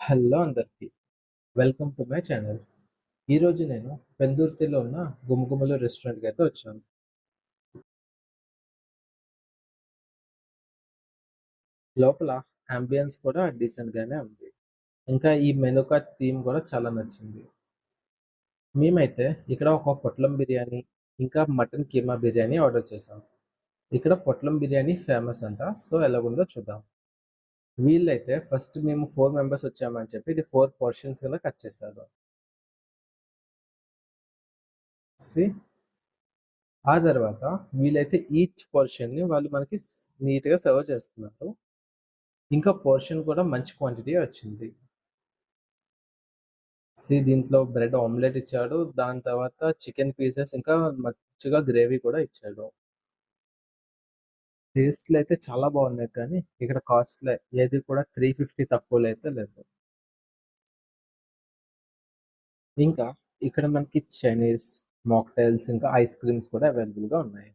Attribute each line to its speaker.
Speaker 1: Hello అందరికి. Welcome to my channel. ఈరోజు నేను పెందుర్తిలో ఉన్న గుమగుమలు రెస్టారెంట్‌కి అయితే వచ్చాను. లోపల యాంబియన్స్ కూడా డీసెంట్‌గానే ఉంది. ఇంకా ఈ మెనూ కార్డ్ థీమ్ కూడా చాలా నచ్చింది. మేమైతే ఇక్కడ ఒక పొట్లం బిర్యానీ, ఇంకా మటన్ కీమా బిర్యానీ ఆర్డర్ చేశాం. ఇక్కడ పొట్లం బిర్యానీ ఫేమస్ అంట. సో ఎలాగుందో చూద్దాం. వీళ్ళైతే ఫస్ట్ మేము 4 మెంబర్స్ వచ్చామని చెప్పి ఇది 4 పోర్షన్స్ కింద కట్ చేశారు. సీ ఆ తర్వాత వీళ్ళైతే ఈచ్ పోర్షన్‌ని వాళ్ళు మనకి నీట్‌గా సర్వ్ చేస్తున్నారు. ఇంకా పోర్షన్ కూడా మంచి క్వాంటిటీ వచ్చింది. దీంట్లో బ్రెడ్ ఆమ్లెట్ ఇచ్చాడు. దాని తర్వాత చికెన్ పీసెస్ ఇంకా మంచిగా గ్రేవీ కూడా ఇచ్చాడు. టేస్ట్‌లో అయితే చాలా బాగున్నాయి కానీ ఇక్కడ కాస్ట్‌లే ఏది కూడా 350 తక్కువలో అయితే లేదు. ఇంకా ఇక్కడ మనకి చైనీస్, మాక్టైల్స్ ఇంకా ఐస్ క్రీమ్స్ కూడా అవైలబుల్‌గా ఉన్నాయి.